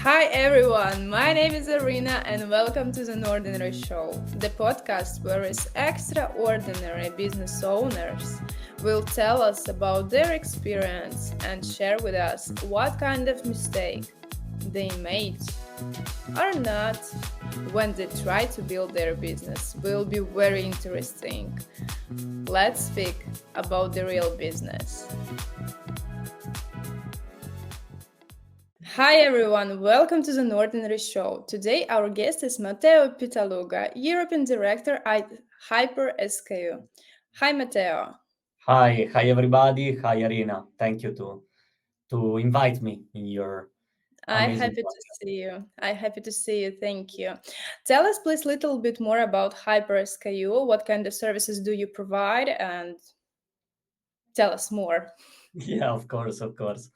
Hi everyone, my name is Arina and welcome to the NORDINARY SHOW, the podcast where extraordinary business owners will tell us about their experience and share with us what kind of mistake they made or not when they try to build their business. Will be very interesting. Let's speak about the real business. Hi everyone, welcome to the NORDINARY SHOW. Today our guest is Matteo Pittaluga, European Director at HyperSKU. Hi Matteo. Hi everybody. Hi Arena. Thank you to invite me in your I'm amazing happy to podcast. see you. I'm happy to see you. Thank you. Tell us please a little bit more about HyperSKU. What kind of services do you provide and tell us more. Yeah, of course, of course.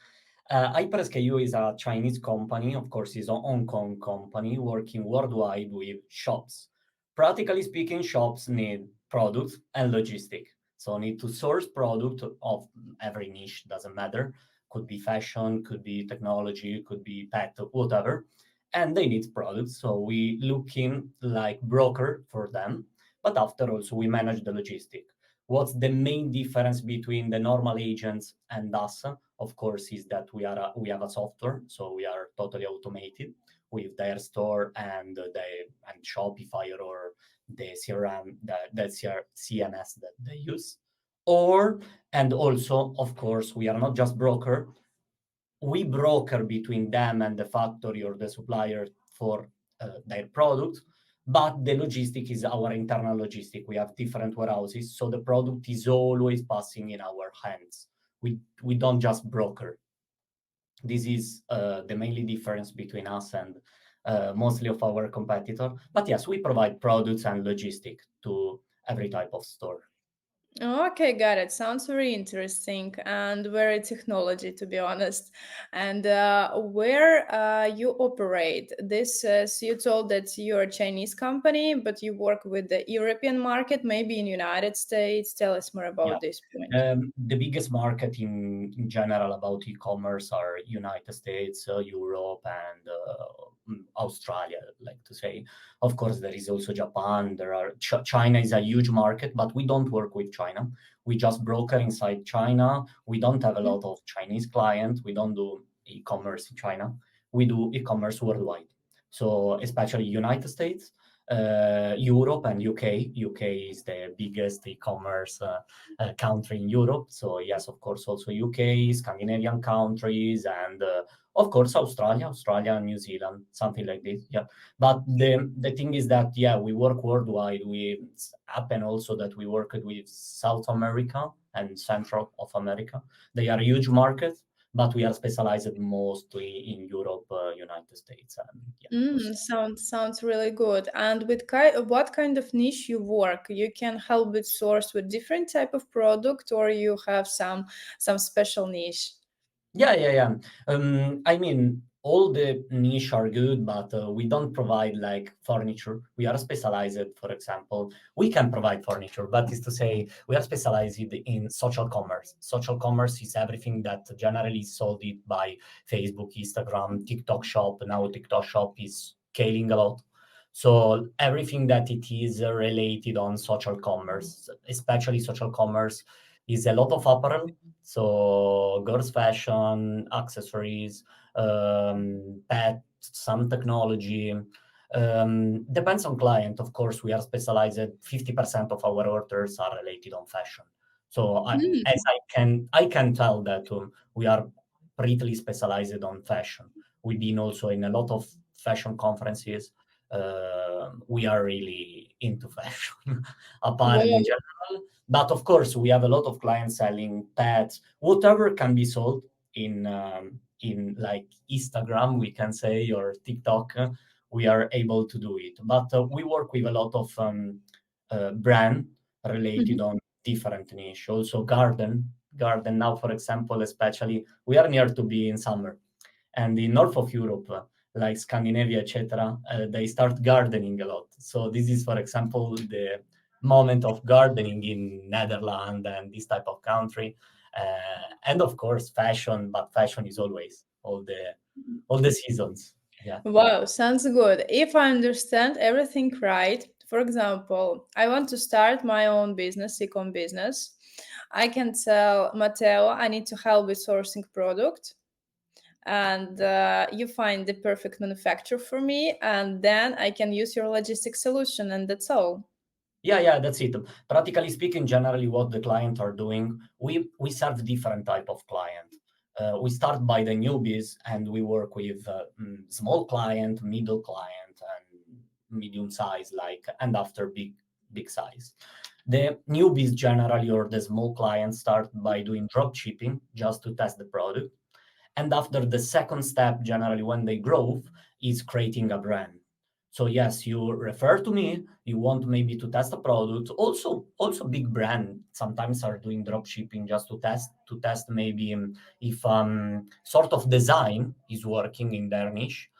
HyperSKU is a Chinese company, of course, is a Hong Kong company working worldwide with shops. Practically speaking, shops need products and logistic. So need to source product of every niche, doesn't matter. Could be fashion, could be technology, could be pet, whatever. And they need products. So we look in like broker for them, but after also we manage the logistic. What's the main difference between the normal agents and us? Of course, is that we have a software, so we are totally automated with their store and Shopify or the CRM the CMS that they use. Or and also, of course, we are not just broker. We broker between them and the factory or the supplier for their product, but the logistic is our internal logistic. We have different warehouses, so the product is always passing in our hands. We don't just broker. This is the mainly difference between us and mostly of our competitor. But yes, we provide products and logistic to every type of store. Okay, got it. Sounds very interesting and very technology, to be honest. And where you operate? This, so you told that you're a Chinese company, but you work with the European market, maybe in United States. Tell us more Yeah. about this point. The biggest market in general about e-commerce are United States, Europe, and Australia, I'd like to say. Of course, there is also Japan. China is a huge market, but we don't work with China. We just broker inside China. We don't have a lot of Chinese clients. We don't do e-commerce in China. We do e-commerce worldwide. So especially United States, Europe, and UK. UK is the biggest e-commerce country in Europe. So yes, of course, also UK, Scandinavian countries, and of course Australia, and New Zealand, something like this. Yeah, but the thing is that yeah, we work worldwide. We happen also that we work with South America and Central of America. They are huge markets, but we are specialized mostly in Europe, United States, and yeah, Australia. Sounds really good. And with what kind of niche you work? You can help with source with different type of product, or you have some special niche. Yeah. I mean, all the niche are good, but we don't provide like furniture. We are specialized, for example, we can provide furniture, but is to say we are specialized in social commerce. Social commerce is everything that generally is sold it by Facebook, Instagram, TikTok Shop. Now TikTok Shop is scaling a lot. So everything that it is related on social commerce, especially social commerce, is a lot of apparel, so girls fashion, accessories, pet, some technology. Depends on client. Of course, we are specialized. 50% of our orders are related on fashion. So as I can tell that we are pretty specialized on fashion. We've been also in a lot of fashion conferences. We are really into fashion, apparel in Wow. general. But of course, we have a lot of clients selling pets, whatever can be sold in like Instagram, we can say, or TikTok. We are able to do it. But we work with a lot of brand related Mhm. on different niche. Also, garden now, for example, especially we are near to be in summer, and in north of Europe, like Scandinavia, etc., they start gardening a lot. So this is, for example, the moment of gardening in Netherlands and this type of country, and of course fashion. But fashion is always all the seasons. Yeah. Wow, sounds good. If I understand everything right, for example, I want to start my own business, e-com business. I can tell Matteo I need to help with sourcing product, and you find the perfect manufacturer for me, and then I can use your logistics solution, and that's all. Yeah, that's it. Practically speaking, generally what the client are doing, we serve different type of client. We start by the newbies, and we work with small client, middle client, and medium size, like, and after big size. The newbies generally, or the small clients, start by doing drop shipping just to test the product. And after the second step, generally when they grow, is creating a brand. So yes, you refer to me, you want maybe to test a product. Also big brand sometimes are doing drop shipping just to test maybe if sort of design is working in their niche,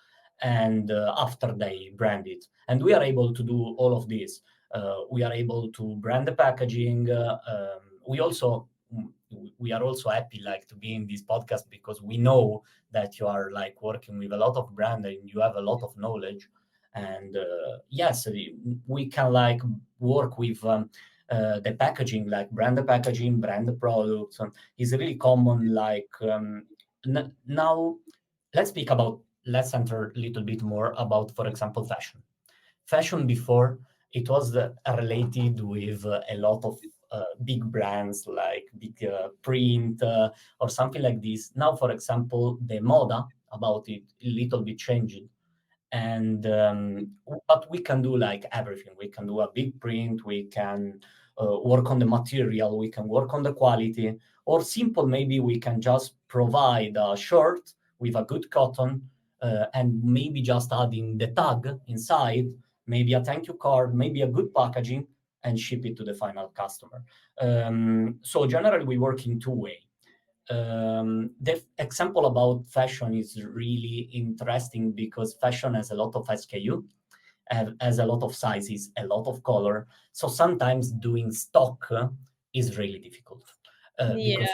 and after they brand it. And we are able to do all of this. We are able to brand the packaging. We also we are also happy like to be in this podcast because we know that you are like working with a lot of brand and you have a lot of knowledge. And yes, we can like work with the packaging, like brand the packaging, brand the products. Is really common. Like now, let's enter a little bit more about, for example, fashion. Fashion before, it was related with a lot of big brands like big print or something like this. Now, for example, the moda about it a little bit changed, and but we can do like everything. We can do a big print, we can work on the material, we can work on the quality, or simple, maybe we can just provide a shirt with a good cotton, and maybe just adding the tag inside, maybe a thank you card, maybe a good packaging, and ship it to the final customer. So generally we work in two ways. The example about fashion is really interesting because fashion has a lot of SKU, has a lot of sizes, a lot of color. So sometimes doing stock is really difficult because Yes.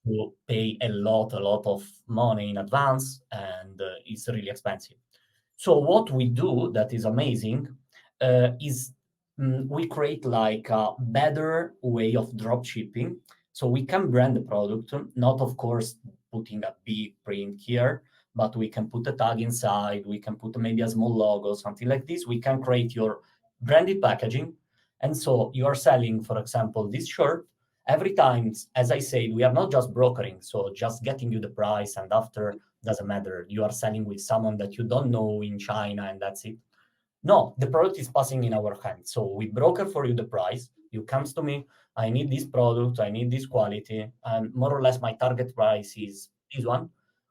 you have to pay a lot of money in advance, and it's really expensive. So what we do that is amazing is we create like a better way of drop shipping. So we can brand the product, not of course putting a big print here, but we can put a tag inside. We can put maybe a small logo, something like this. We can create your branded packaging. And so you are selling, for example, this shirt. Every time, as I said, we are not just brokering, so just getting you the price, and after doesn't matter. You are selling with someone that you don't know in China, and that's it. No, the product is passing in our hands. So we broker for you the price. You comes to me. I need this product. I need this quality, and more or less my target price is this one.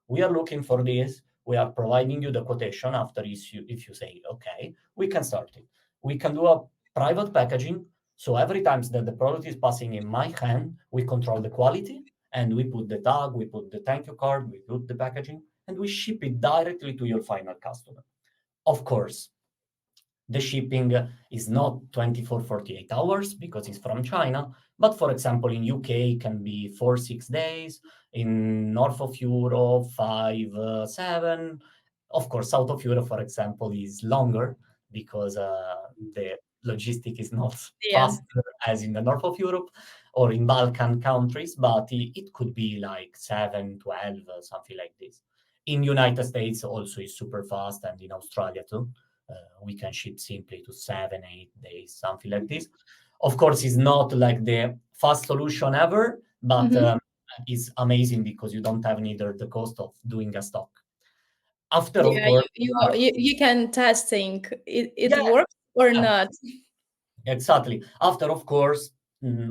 We are looking for this. We are providing you the quotation after if you say okay, we can start it. We can do a private packaging. So every time that the product is passing in my hand, we control the quality, and we put the tag, we put the thank you card, we put the packaging, and we ship it directly to your final customer. Of course, the shipping is not 24-48 hours because it's from China, but for example in UK it can be 4-6 days, in north of Europe 5-7. Of course, south of Europe, for example, is longer because the logistic is not Yeah. faster as in the north of Europe or in Balkan countries, but it could be like 7-12, something like this. In United States also is super fast, and in Australia too. We can ship simply to 7-8 days, something like this. Of course, it's not like the fast solution ever, but Hmm. it's amazing because you don't have neither the cost of doing a stock. After, of Yeah, course, you can testing it yeah, works or yeah, not. exactly. After, of course,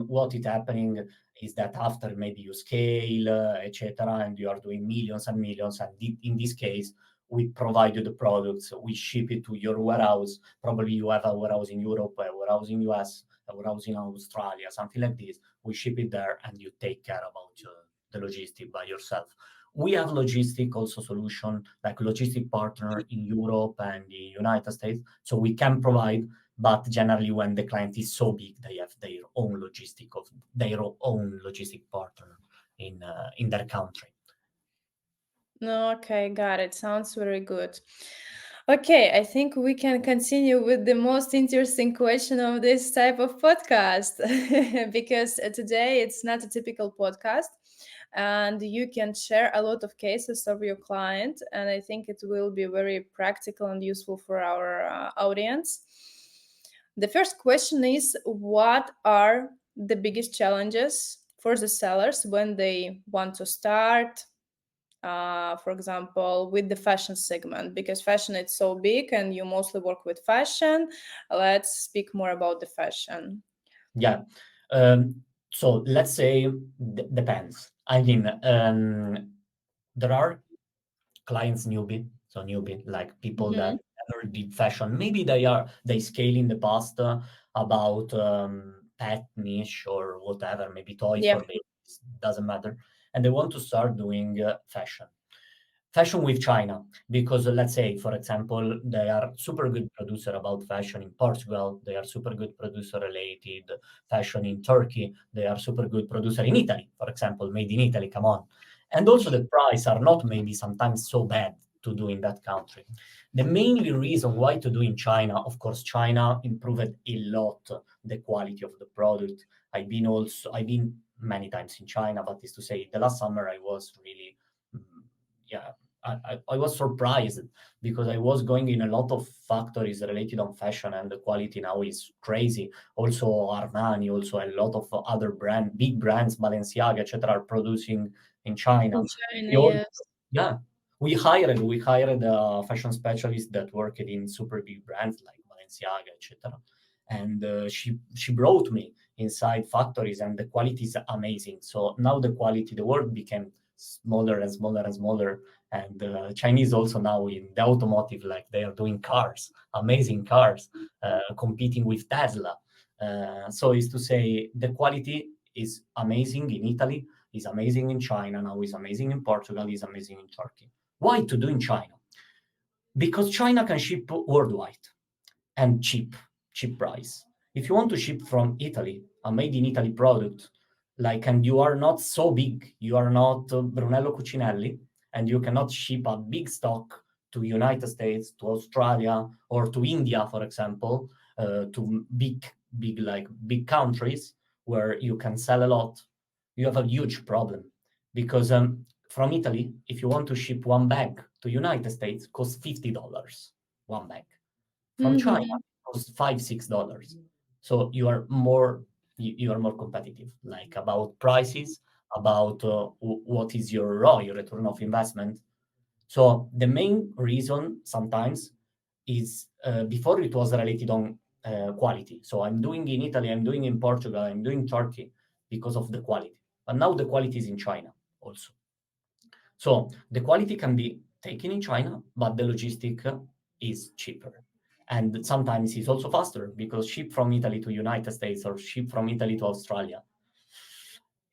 what is happening is that after maybe you scale, etc., and you are doing millions and millions, and in this case, we provide you the products, we ship it to your warehouse. Probably you have a warehouse in Europe, a warehouse in US, a warehouse in Australia, something like this. We ship it there, and you take care about the logistic by yourself. We have logistic also solution like logistic partner in Europe and the United States, so we can provide, but generally when the client is so big they have their own logistic partner in their country. No, okay, got it. Sounds very good. Okay, I think we can continue with the most interesting question of this type of podcast because today it's not a typical podcast and you can share a lot of cases of your client, and I think it will be very practical and useful for our audience. The first question is, what are the biggest challenges for the sellers when they want to start, for example, with the fashion segment, because fashion is so big and you mostly work with fashion. Let's speak more about the fashion. Yeah. So let's say depends. I mean, there are clients newbie, like people that Mm-hmm. never did fashion. Maybe they scale in the past about pet niche or whatever, maybe toys Yeah. for babies, doesn't matter, and they want to start doing fashion with China, because let's say, for example, they are super good producer about fashion in Portugal, they are super good producer related fashion in Turkey, they are super good producer in Italy, for example, made in Italy, come on. And also the price are not maybe sometimes so bad to do in that country. The mainly reason why to do in China, of course, China improved a lot the quality of the product. I've been many times in China, but is to say the last summer I was really mm, yeah, I was surprised because I was going in a lot of factories related on fashion, and the quality now is crazy. Also Armani, also a lot of other big brands, Balenciaga, etc., are producing in China. In China, We all, yes. yeah, we hired a fashion specialist that worked in super big brands like Balenciaga, etc. And she brought me inside factories, and the quality is amazing. So now the world became smaller and smaller and smaller, and Chinese also now in the automotive, like they are doing cars, amazing cars, competing with Tesla. So is to say the quality is amazing in Italy, is amazing in China, now is amazing in Portugal, is amazing in Turkey. Why to do in China? Because China can ship worldwide and cheap price. If you want to ship from Italy, a made in Italy product, like, and you are not so big, you are not Brunello Cucinelli, and you cannot ship a big stock to United States, to Australia, or to India, for example, to big countries where you can sell a lot, you have a huge problem because from Italy, if you want to ship one bag to United States, costs $50 one bag. From China, Mm-hmm. it costs $5-6. So you are more competitive, like about prices, about what is your ROI, your return of investment. So the main reason sometimes is before it was related on quality. So I'm doing in Italy, I'm doing in Portugal, I'm doing Turkey because of the quality. But now the quality is in China also. So the quality can be taken in China, but the logistic is cheaper. And sometimes it's also faster because ship from Italy to United States or ship from Italy to Australia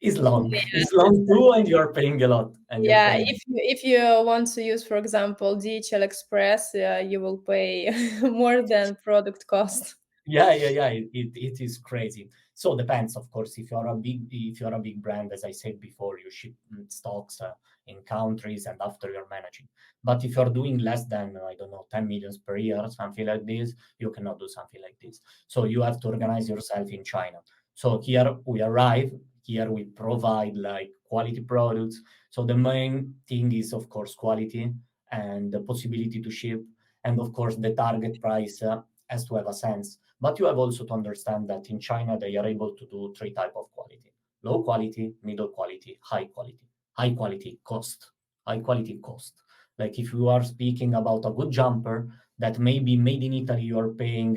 is long. It's Yes, long too, and you're paying a lot. And you're yeah. paying. If you want to use, for example, DHL Express, you will pay more than product cost. Yeah. It is crazy. So depends, of course. If you're a big brand, as I said before, you ship stocks in countries, and after you're managing. But if you're doing less than I don't know 10 millions per year, something like this, you cannot do something like this. So you have to organize yourself in China. So here we arrive. Here we provide like quality products. So the main thing is, of course, quality and the possibility to ship, and of course the target price has to have a sense. But you have also to understand that in China, they are able to do three type of quality: low quality, middle quality, high quality. High quality cost. High quality cost. Like if you are speaking about a good jumper that may be made in Italy, you are paying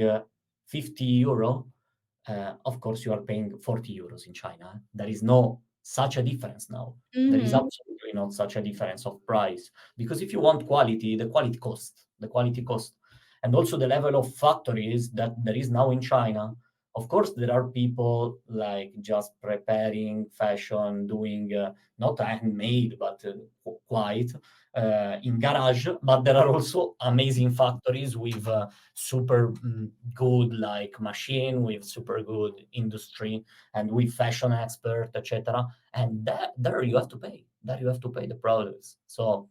€50. Of course, you are paying €40 in China. There is no such a difference now. There is Mm-hmm. absolutely not such a difference of price, because if you want quality, the quality cost, and also the level of factories that there is now in China. Of course, there are people like just preparing fashion, doing not handmade, but quite in garage. But there are also amazing factories with super good like machine, with super good industry, and with fashion expert, etc. And there you have to pay. There you have to pay the products. So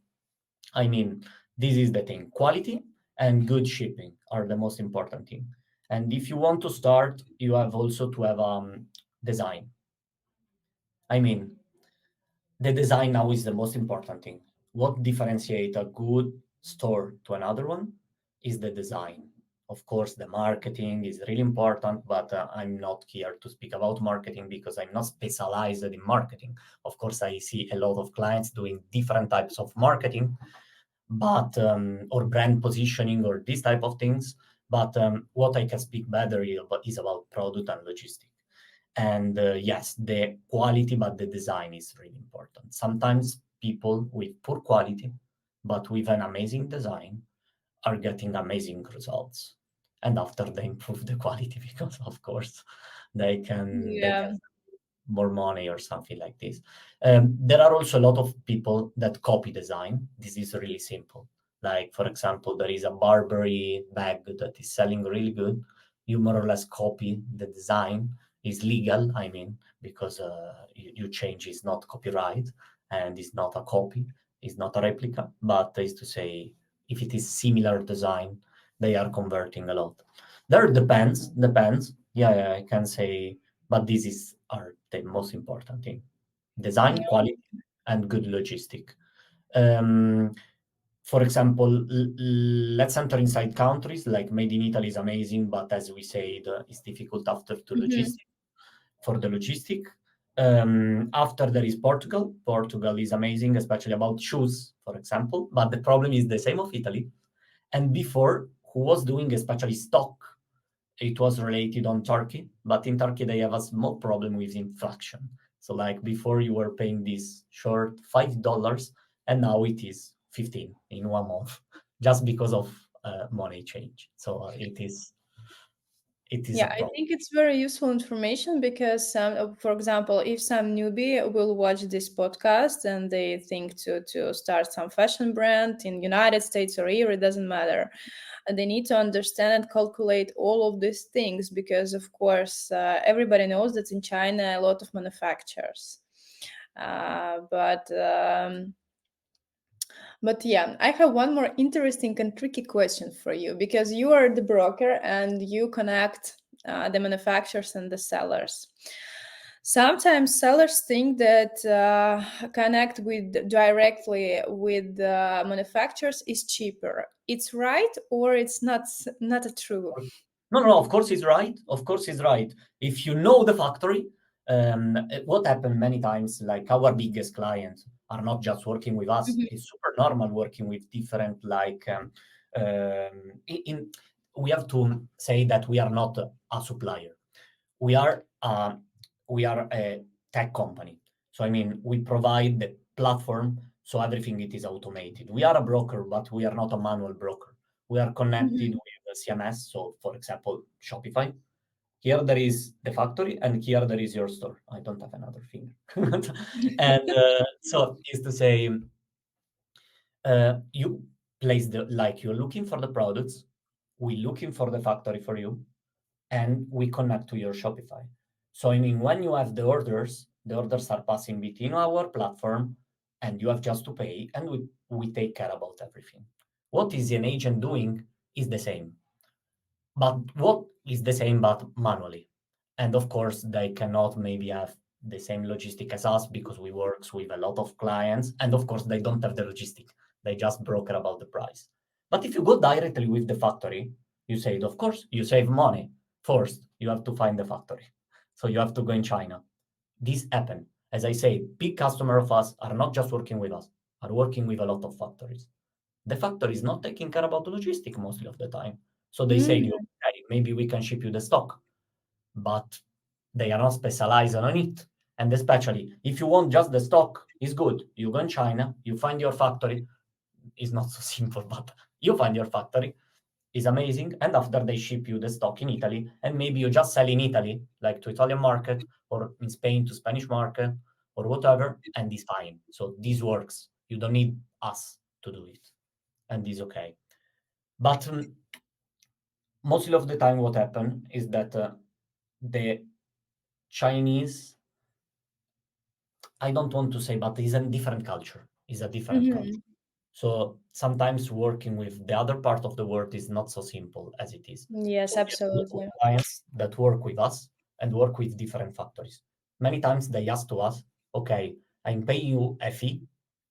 I mean, this is the thing: quality and good shipping are the most important thing. And if you want to start, you have also to have design. I mean, the design now is the most important thing. What differentiates a good store to another one is the design. Of course, the marketing is really important, but I'm not here to speak about marketing because I'm not specialized in marketing. Of course, I see a lot of clients doing different types of marketing, but or brand positioning or these type of things. But what I can speak better is about product and logistics. And yes, the quality, but the design is really important. Sometimes people with poor quality, but with an amazing design, are getting amazing results. And after they improve the quality, because of course they can Yeah. more money or something like this. There are also a lot of people that copy design. This is really simple. Like, for example, there is a Burberry bag that is selling really good. You more or less copy the design. Is legal, I mean, because you change is not copyright and it's not a copy, it's not a replica, but is to say, if it is similar design, they are converting a lot. There depends. Yeah, I can say, but this is are the most important thing: design, quality, and good logistic. Um, for example, let's enter inside countries like made in Italy is amazing, but as we said, it's difficult after to Mhm. logistic for the logistic. After there is Portugal. Portugal is amazing, especially about shoes, for example. But the problem is the same of Italy. And before, who was doing especially stock, it was related on Turkey, but in Turkey they have a small problem with inflation. So like before you were paying this short $5 and now it is 15 in 1 month just because of money change. So it is a Yeah, I problem. think it's very useful information because, for example, if some newbie will watch this podcast and they think to start some fashion brand in United States or here, it doesn't matter. And they need to understand and calculate all of these things because, of course, everybody knows that in China a lot of manufacturers. But yeah, I have one more interesting and tricky question for you because you are the broker and you connect the manufacturers and the sellers. Sometimes sellers think that connect with directly with the manufacturers is cheaper. It's right or it's not a true. No, of course he's right. Of course he's right. If you know the factory, what happened many times, like our biggest clients are not just working with us. Mhm. It's super normal working with different, in we have to say that we are not a supplier. We are a tech company. So I mean, we provide the platform, so everything it is automated. We are a broker, but we are not a manual broker. We are connected Mhm. with the CMS. So, for example, Shopify. Here there is the factory, and here there is your store. I don't have another finger. And so is to say, you place the like you're looking for the products, we're looking for the factory for you, and we connect to your Shopify. So I mean, when you have the orders are passing between our platform, and you have just to pay, and we take care about everything. What is an agent doing is the same, but what is the same but manually? And of course, they cannot maybe have the same logistic as us because we works with a lot of clients, and of course, they don't have the logistic. They just broker about the price. But if you go directly with the factory, you say, of course, you save money. First, you have to find the factory. So you have to go in China. This happen. As I say, big customer of us are not just working with us, are working with a lot of factories. The factory is not taking care about the logistic mostly of the time. So they say, Mm. okay, maybe we can ship you the stock, but they are not specialized on it. And especially if you want just the stock, it's good. You go in China, you find your factory. It's not so simple, but you find your factory is amazing. And after they ship you the stock in Italy, and maybe you just sell in Italy, like to Italian market, or in Spain to Spanish market, or whatever, and it's fine. So this works. You don't need us to do it, and this okay. But mostly of the time, what happen is that the Chinese, I don't want to say, but it's a different culture. It's a different culture. Mhm. So sometimes working with the other part of the world is not so simple as it is. Yes, So we have a lot of absolutely. clients that work with us and work with different factories. Many times they ask to us, okay, I'm paying you a fee,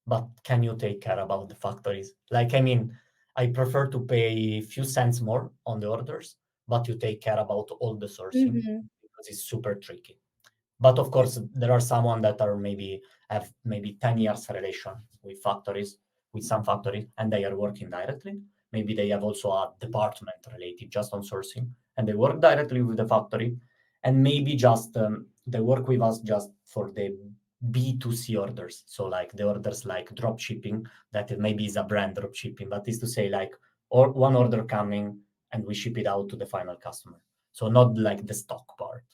but can you take care about the factories? Like, I mean, I prefer to pay a few cents more on the orders, but you take care about all the sourcing Mm-hmm. because it's super tricky. But of course, there are someone that are maybe have maybe 10 years relation with factories, with some factories, and they are working directly. Maybe they have also a department related just on sourcing, and they work directly with the factory, and maybe just they work with us just for the B2C orders. So like the orders like drop shipping, that maybe is a brand drop shipping, but is to say like or one order coming and we ship it out to the final customer. So not like the stock part.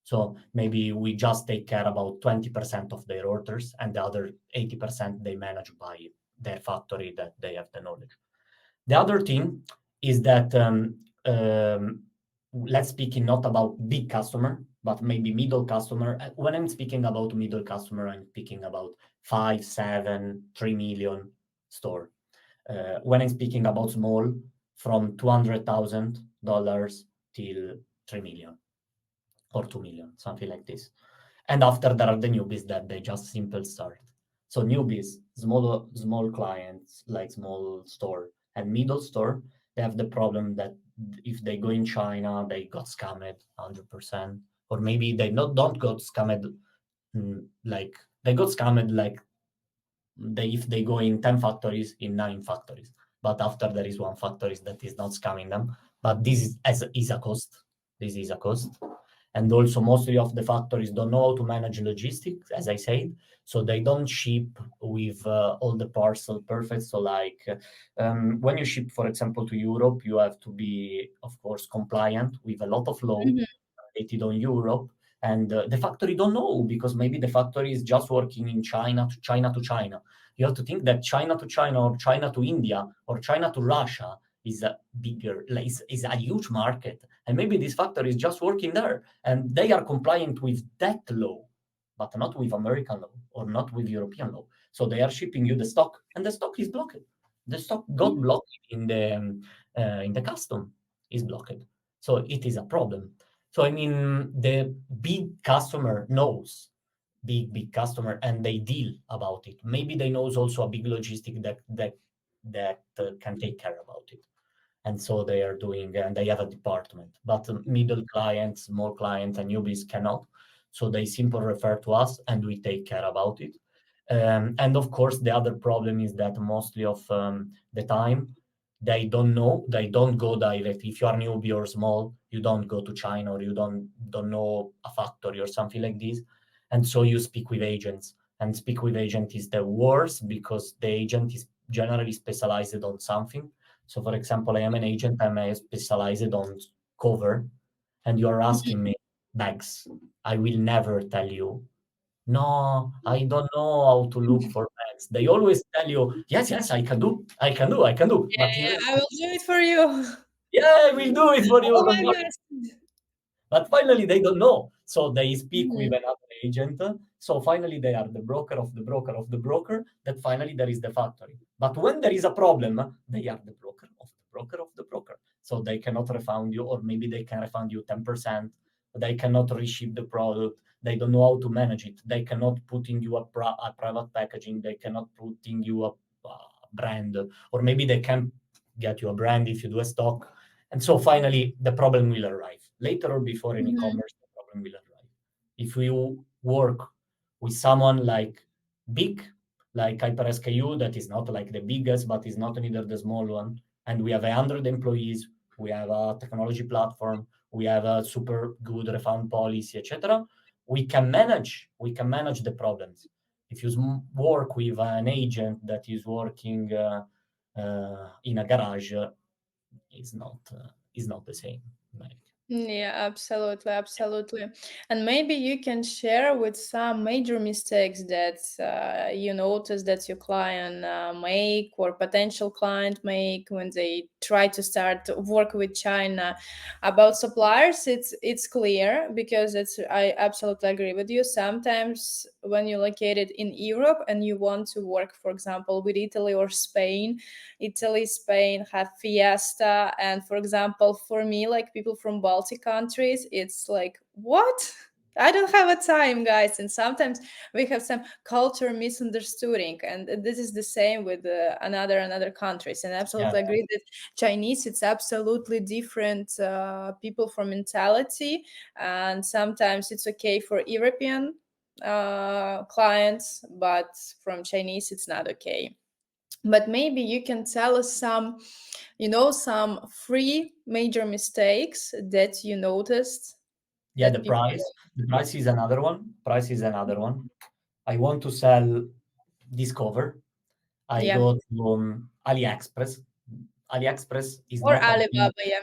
So maybe we just take care about 20% of their orders and the other 80% they manage by their factory that they have the knowledge. The other thing is that let's speaking not about big customer, but maybe middle customer. When I'm speaking about middle customer, I'm speaking about 5, 7, 3 million store. When I'm speaking about small, from $200,000 till 3 million or 2 million, something like this. And after there are the newbies that they just simple start. So newbies, small clients like small store and middle store, they have the problem that if they go in China, they got scammed 100%, or maybe they not don't got scammed. Like they got scammed like they if they go in 10 factories in 9 factories, but after there is one factories that is not scamming them, but this is a cost. This is a cost. And also mostly of the factories don't know how to manage logistics, as I said, so they don't ship with all the parcel perfect. So like when you ship, for example, to Europe, you have to be of course compliant with a lot of law Mm-hmm. related on Europe, and the factory don't know because maybe the factory is just working in China to China to China. You have to think that China to China or China to India or China to Russia is a bigger, like, is a huge market, and maybe this factory is just working there and they are compliant with that law, but not with American law or not with European law. So they are shipping you the stock, and the stock is blocked. The stock got blocked in the custom is blocked. So it is a problem. So I mean, the big customer knows big customer and they deal about it. Maybe they knows also a big logistic that can take care about it, and so they are doing and they have a department. But middle clients, small clients, and newbies cannot. So they simply refer to us and we take care about it. And of course, the other problem is that mostly of the time they don't know, they don't go direct. If you are newbie or small, you don't go to China or you don't know a factory or something like this. And so you speak with agents. And speak with agent is the worst because the agent is generally specialized on something. So, for example, I am an agent, I'm specialized on cover, and you're asking me bags. I will never tell you, no, I don't know how to look for bags. They always tell you, yes, yes, I can do, I can do, I can do. But in Yeah, I will do it for you. yeah, I will do it for you. Oh Don't my worry. gosh. But finally, they don't know. So they speak with Mhm. another agent. So finally, they are the broker of the broker of the broker. That finally there is the factory. But when there is a problem, they are the broker of the broker of the broker. So they cannot refund you, or maybe they can refund you 10%. They cannot reship the product. They don't know how to manage it. They cannot put in you a private packaging. They cannot put in you a brand, or maybe they can get you a brand if you do a stock, and so finally, the problem will arrive. Later or before in Mhm. e-commerce, the problem will arrive. If you work with someone like big, like HyperSKU, that is not like the biggest, but is not neither the small one, and we have 100 employees, we have a technology platform, we have a super good refund policy, etc. We can manage the problems. If you work with an agent that is working in a garage, is not the same. Like, Yeah, absolutely, absolutely. And maybe you can share with some major mistakes that you notice that your client make or potential client make when they try to start work with China. About suppliers, it's clear because it's I absolutely agree with you. Sometimes when you're located in Europe and you want to work, for example, with Italy or Spain. Italy, Spain have Fiesta, and for example, for me, like people from Baltic countries, it's like, what? I don't have a time, guys. And sometimes we have some culture misunderstanding, and this is the same with another countries. And I Yeah, absolutely agree that Chinese, it's absolutely different people from mentality, and sometimes it's okay for European clients, but from Chinese, it's not okay. But maybe you can tell us some, some three major mistakes that you noticed yeah. that The people. price. The price is another one. Price is another one. I want to sell Discover. I Yeah, go to AliExpress. AliExpress is or not a Alibaba. Yeah,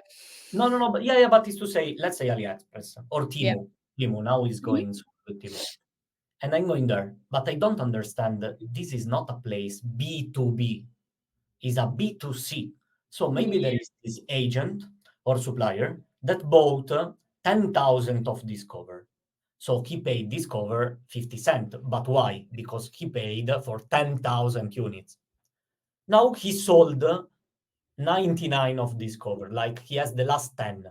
no, no, no, but yeah, yeah, but it's to say, let's say AliExpress or yeah. Temu. Temu now is Mhm. going so good, Temu. And I'm going there, but I don't understand that this is not a place B2B, it's a B2C. So maybe there Yeah. is this agent or supplier that bought 10,000 of Discover. So he paid Discover 50 cents. But why? Because he paid for 10,000 units. Now he sold 99 of Discover, like he has the last 10.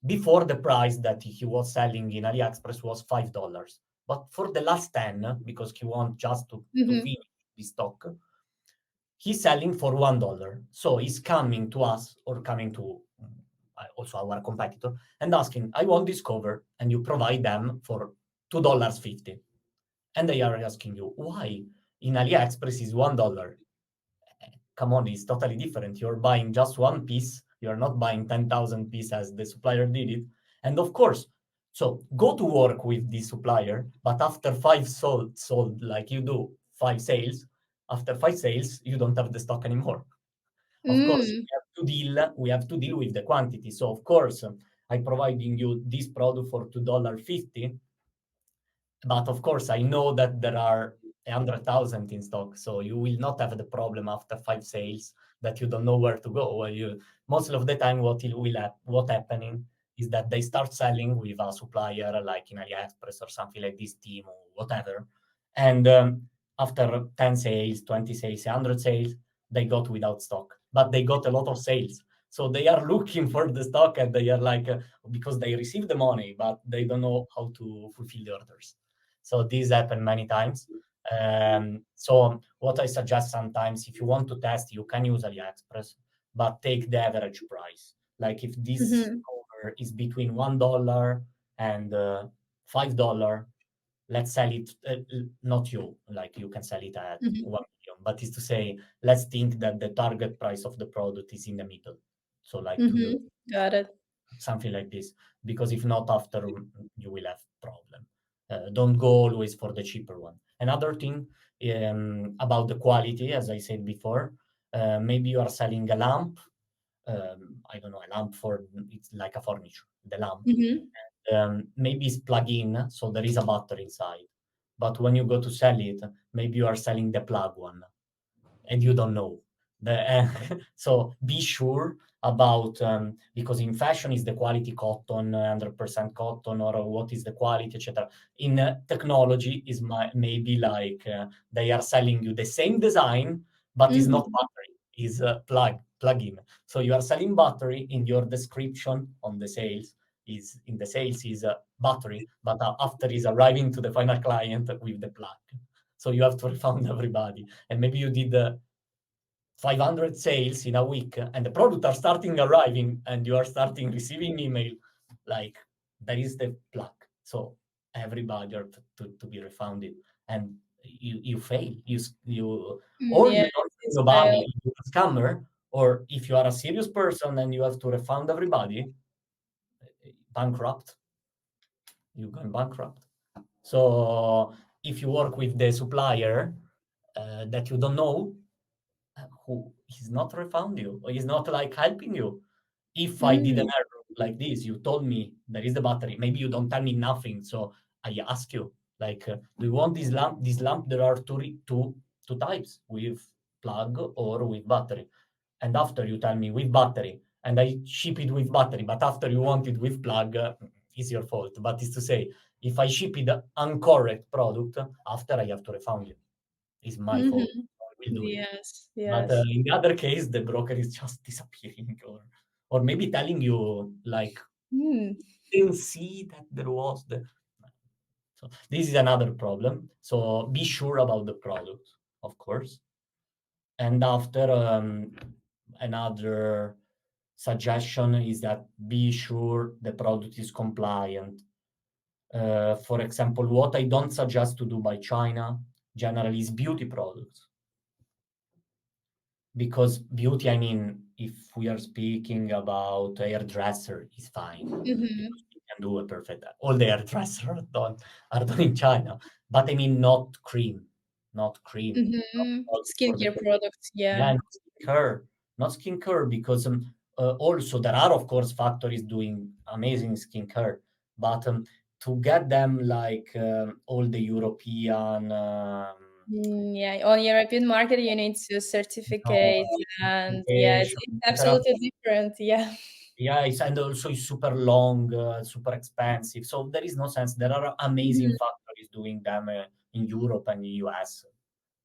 Before, the price that he was selling in AliExpress was $5. But for the last 10, because he wants just to Hmm. finish the stock, he's selling for $1. So he's coming to us or coming to also our competitor and asking, I want Discover, and you provide them for $2.50. And they are asking you, why? In AliExpress is $1. Come on, it's totally different. You're buying just one piece. You're not buying 10,000 pieces as the supplier did it. And of course, so go to work with the supplier, but after five sold like you do, five sales, after five sales, you don't have the stock anymore. Of course, Mm. we have to deal with the quantity. So of course, I'm providing you this product for $2.50, but of course, I know that there are 100,000 in stock, so you will not have the problem after five sales that you don't know where to go. Well, most of the time, what happening is that they start selling with a supplier like in AliExpress or something like this, team or whatever, and after 10 sales, 20 sales, 100 sales, they got without stock, but they got a lot of sales. So they are looking for the stock, and they are like, because they receive the money, but they don't know how to fulfill the orders. So this happened many times. So what I suggest sometimes, if you want to test, you can use AliExpress, but take the average price. Like if this Hmm. cover is between $1 and $5, let's sell it. Not you, like you can sell it at Hmm. 1 million, but is to say, let's think that the target price of the product is in the middle. So like to the Hmm. Got it. something like this, because if not, after you will have problem. Don't go always for the cheaper one. Another thing about the quality, as I said before, maybe you are selling a lamp. I don't know, a lamp for it's like a furniture. The lamp Hmm. maybe it's plug-in, so there is a battery inside. But when you go to sell it, maybe you are selling the plug one and you don't know. So be sure about because in fashion is the quality cotton, 100% cotton, or what is the quality, etc. In technology is maybe like they are selling you the same design, but is not Hmm. battery, is plug-in. So you are selling battery in your description on the sales. Is in the sales is a battery, but after is arriving to the final client with the plug. So you have to refund everybody, and maybe you did 500 sales in a week and the product are starting arriving and you are starting receiving email like there is the plug, so everybody are to be refunded, and you fail, you or Yeah, you don't it's know fail. nobody, you're a scammer, or if you are a serious person and you have to refund everybody, bankrupt, you're going bankrupt. So if you work with the supplier that you don't know, who is not refund you or is not like helping you. If I did an Mm. error like this, you told me there is the battery. Maybe you don't tell me nothing, so I ask you like, do you want this lamp? This lamp there are two types, with plug or with battery. And after you tell me with battery, and I ship it with battery, but after you want it with plug, it's your fault. But it's to say, If I ship it incorrect product, after I have to refund you. It's my fault. Mhm. I will do it. Yes, But yes. in the other case, the broker is just disappearing, or maybe telling you like Mm. didn't see that there was the. So this is another problem. So be sure about the product, of course. And after another suggestion is that be sure the product is compliant. For example, what I don't suggest to do by China generally is beauty products. Because beauty, I mean, if we are speaking about hairdresser, is fine Mhm. because we can do a perfect. All the hairdressers are done in China, but I mean not cream, not Mhm. products for the Skincare face. products, Yeah, yeah. not skincare because also there are of course factories doing amazing skincare, but to get them like all the European. Yeah, on European market you need to No, certificate and yeah, it's, certification, it's etc. absolutely different. Yeah. Yeah, and also it's super long, super expensive. So there is no sense. There are amazing Mhm. factories doing them in Europe and US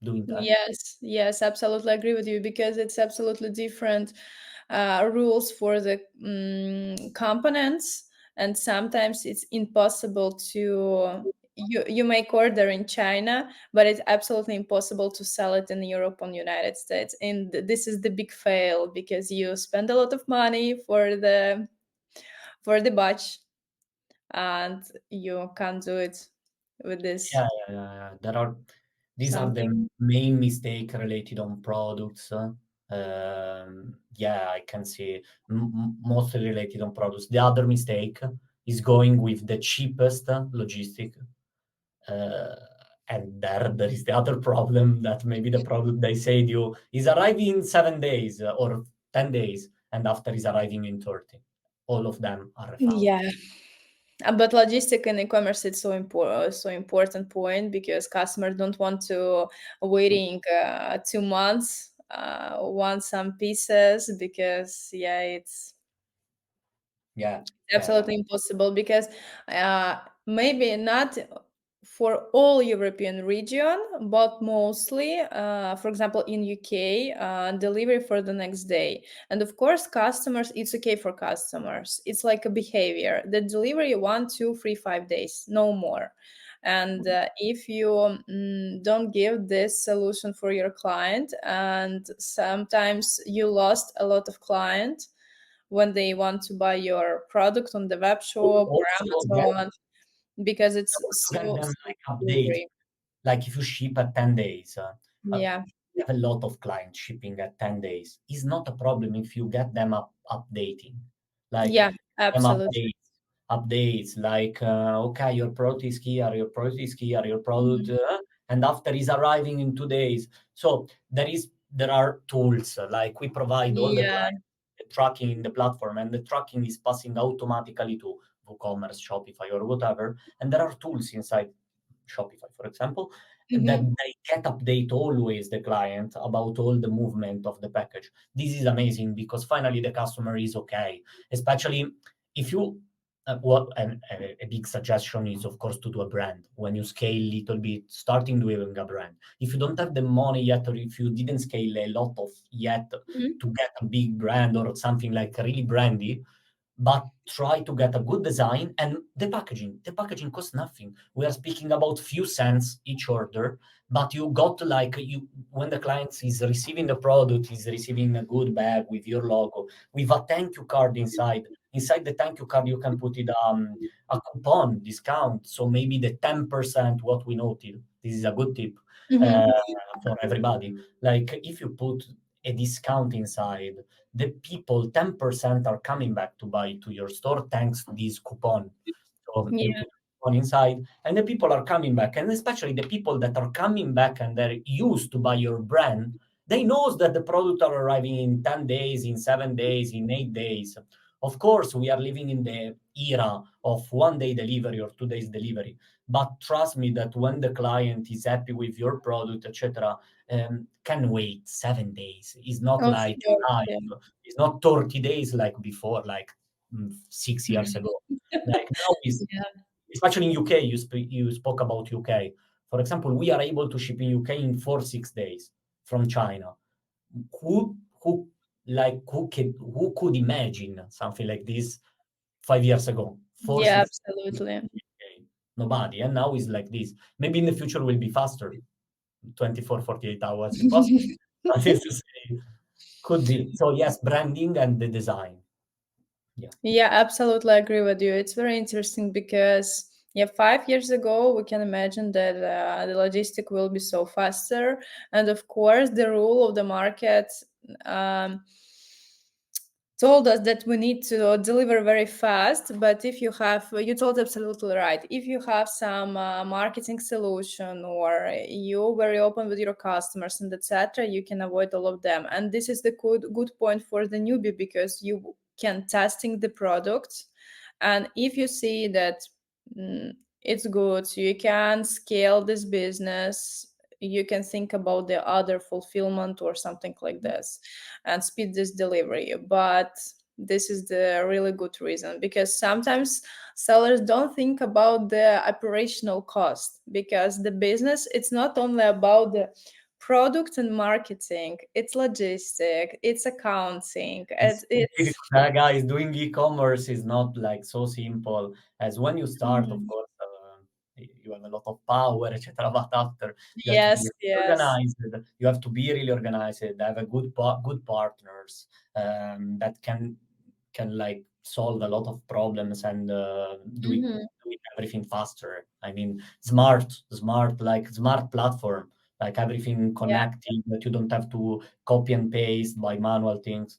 doing that. Yes, yes, absolutely agree with you because it's absolutely different rules for the components, and sometimes it's impossible to you make order in China, but it's absolutely impossible to sell it in Europe or United States, and this is the big fail because you spend a lot of money for the batch, and you can't do it with this Yeah. There are these are something. the main mistake related on products. Yeah, I can see mostly related on products. The other mistake is going with the cheapest logistic. Uh, and there is the other problem that maybe the product they say to you is arriving in 7 days or 10 days, and after is arriving in 30. All of them are refunded. Yeah. But logistic and e-commerce it's so important point because customers don't want to waiting 2 months want some pieces because yeah it's Yeah, yeah. absolutely impossible because maybe not for all European region, but mostly, for example, in UK, delivery for the next day. And of course, customers, it's okay for customers. It's like a behavior. The delivery 1, 2, 3, 5 days, no more. And if you don't give this solution for your client, and sometimes you lost a lot of clients when they want to buy your product on the web shop or Also get Amazon because it's also get them so like update. delivery. Like if you ship at 10 days, Yeah. we have a lot of clients shipping at 10 days. It's not a problem if you get them updating. Like Yeah, them absolutely. updates like, okay, your product is here, your product is here, your product, Mhm. and after is arriving in 2 days. So there are tools like we provide all the Yeah. clients the tracking in the platform, and the tracking is passing automatically to WooCommerce, Shopify, or whatever. And there are tools inside Shopify, for example, that Mhm. they get update always the client about all the movement of the package. This is amazing because finally the customer is okay, especially if you. What and a big suggestion is, of course, to do a brand when you scale little bit, starting doing a brand. If you don't have the money yet, or if you didn't scale a lot of yet Mhm. to get a big brand or something like really brandy, but try to get a good design and the packaging. The packaging costs nothing. We are speaking about few cents each order, but you got like you when the client is receiving the product, is receiving a good bag with your logo, with a thank you card inside. Inside the thank you card, you can put it a coupon discount. So maybe the 10% what we noted. This is a good tip uh, Mhm. for everybody. Like if you put a discount inside, the people 10% are coming back to buy to your store thanks to this coupon. So you Yeah. put coupon inside, and the people are coming back, and especially the people that are coming back and they're used to buy your brand, they knows that the product are arriving in 10 days, in 7 days, in 8 days. Of course, we are living in the era of 1 day delivery or 2 days delivery. But trust me that when the client is happy with your product, etc., can wait 7 days. It's not Of like course, life. yeah. It's not 30 days like before, like 6 years ago. Like now is Yeah. especially in UK. You spoke about UK. For example, we are able to ship in UK in 4 6 days from China. Who who could imagine something like this 5 years ago? Four Yeah, six absolutely. Nobody, and now is like this. Maybe in the future will be faster, 24, 48 hours is possible. But it's to say, could be. So yes, branding and the design. Yeah. Yeah, absolutely agree with you. It's very interesting because yeah, 5 years ago we can imagine that the logistic will be so faster, and of course the rule of the market um, told us that we need to deliver very fast. But if you have, you told absolutely right, if you have some marketing solution or you're very open with your customers and etc., you can avoid all of them. And this is the good point for the newbie, because you can testing the product, and if you see that mm, it's good, you can scale this business, you can think about the other fulfillment or something like this and speed this delivery. But this is the really good reason, because sometimes sellers don't think about the operational cost, because the business, it's not only about the product and marketing, it's logistic, it's accounting, It's so it's difficult, guys. Doing e-commerce is not like so simple as when you start. Of Mhm. course, you have a lot of power, etc. But after you have to be Yes, yes. organized. You have to be really organized. Have a good partners that can like solve a lot of problems and Mhm. doing everything faster. I mean, smart platform, like everything Yeah. connected that you don't have to copy and paste by manual things.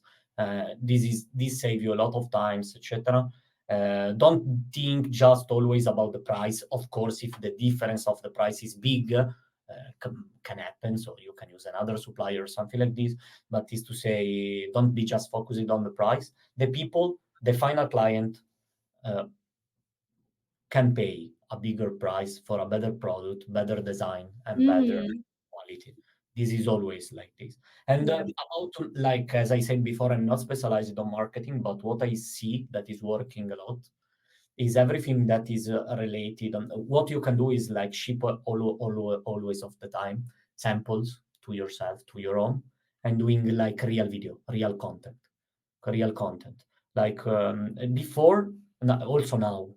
This save you a lot of times, etc. Don't think just always about the price. Of course, if the difference of the price is big, can happen. So you can use another supplier or something like this. But is to say, don't be just focusing on the price. The people, the final client, uh, can pay a bigger price for a better product, better design, and better Mhm. quality. This is always like this. And Yeah. about, like as I said before, I'm not specialized on marketing, but what I see that is working a lot is everything that is related. On what you can do is like ship always of the time samples to yourself, to your own, and doing like real video, real content. Like before, also now,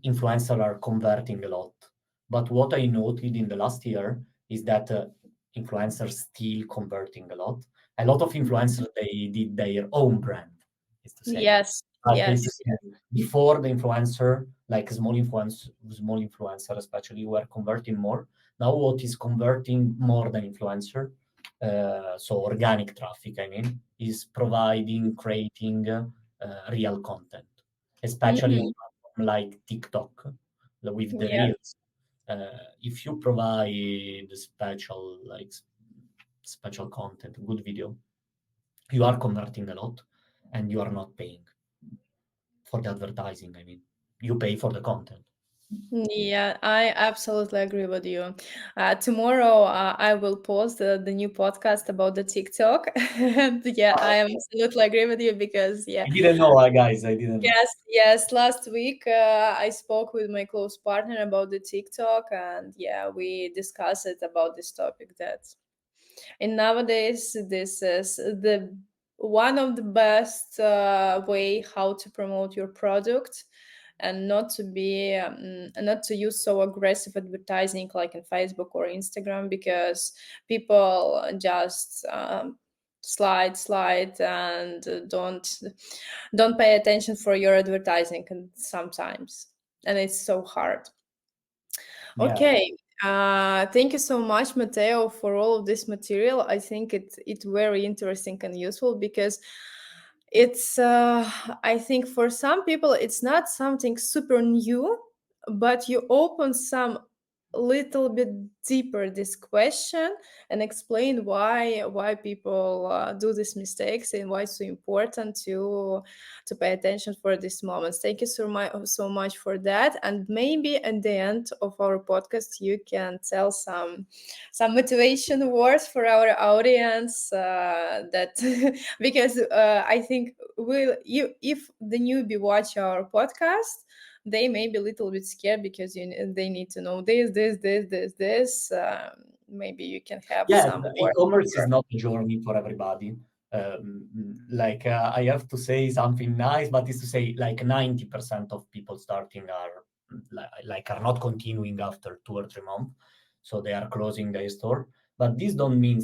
influencers are converting a lot. But what I noted in the last year is that influencers still converting a lot. A lot of influencers, they did their own brand, is to say. Yes, But it's yes. before the influencer, like small influencer especially, were converting more. Now what is converting more than influencer, so organic traffic, I mean, is providing, creating real content, especially in Mhm. platform like TikTok with the Yeah. reels. If you provide special special content, good video, you are converting a lot, and you are not paying for the advertising. I mean, you pay for the content. Yeah, I absolutely agree with you. Tomorrow, I will post the new podcast about the TikTok. And yeah, I am absolutely agree with you because, yeah, I didn't know, guys. I didn't know. yes, yes. Last week, I spoke with my close partner about the TikTok, and yeah, we discussed it about this topic. That and nowadays, this is the one of the best way how to promote your product, and not to be not to use so aggressive advertising like in Facebook or Instagram, because people just slide and don't pay attention for your advertising, and sometimes, and it's so hard. Yeah, yeah. Okay. Thank you so much, Matteo, for all of this material. I think it's very interesting and useful, because it's I think for some people it's not something super new, but you open some little bit deeper this question and explain why people do these mistakes, and why it's so important to pay attention for these moments. Thank you so much for that. And maybe at the end of our podcast, you can tell some motivation words for our audience, that because I think will you if the newbie watch our podcast, they may be a little bit scared because they need to know this. Maybe you can have Yes, some work. e-commerce is not a journey for everybody. I have to say something nice, but it's to say like 90% of people starting are are not continuing after 2 or 3 months, so they are closing their store. But this don't mean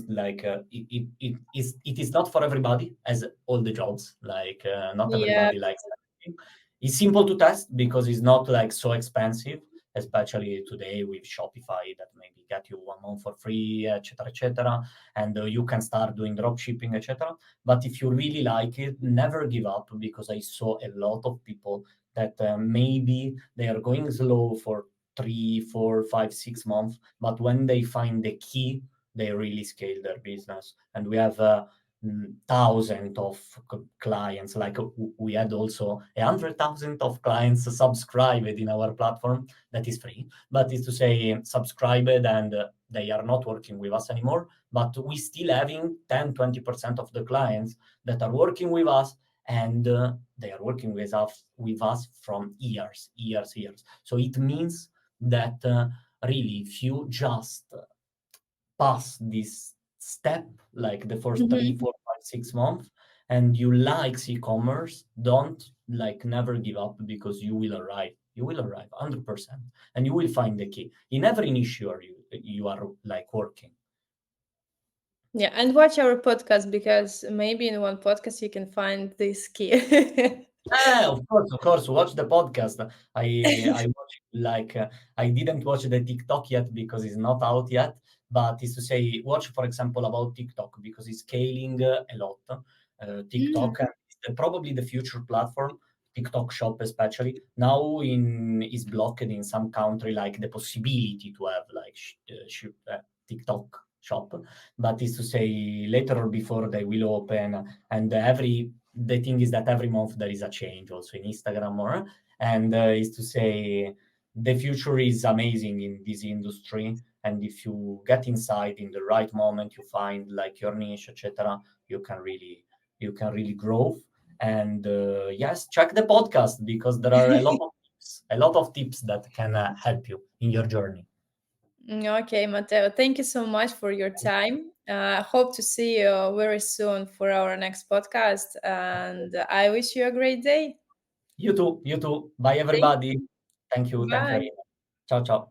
it is not for everybody, as all the jobs. Not Yeah. everybody likes everything. It's simple to test because it's not like so expensive, especially today with Shopify that maybe get you 1 month for free, etc., etc., and you can start doing drop shipping, etc. But if you really like it, never give up because I saw a lot of people that maybe they are going slow for 3, 4, 5, 6 months, but when they find the key, they really scale their business. And we have thousands of clients. We had also 100,000 of clients subscribed in our platform that is free, but is to say subscribed and they are not working with us anymore, but we still having 10-20% of the clients that are working with us, and they are working with us from years. So it means that really if you just pass this step, like the first three, Mhm. 4, 5, 6 months, and you like e-commerce, don't never give up because you will arrive. You will arrive 100%, and you will find the key in every niche you are working. Yeah, and watch our podcast because maybe in one podcast you can find this key. Yeah, of course. Watch the podcast. I watch I didn't watch the TikTok yet because it's not out yet. But is to say, watch for example about TikTok because it's scaling a lot. Mm. TikTok is probably the future platform. TikTok Shop especially now in is blocked in some country, like the possibility to have TikTok Shop, but is to say later or before they will open, and the thing is that every month there is a change also in Instagram, and is to say the future is amazing in this industry, and if you get inside in the right moment, you find your niche, etc., you can really grow. And yes, check the podcast because there are a lot of tips that can help you in your journey. Okay, Matteo, thank you so much for your time. Hope to see you very soon for our next podcast, and I wish you a great day. You too. Bye Thank everybody. you. Thank you, Bye. Irina. Ciao ciao.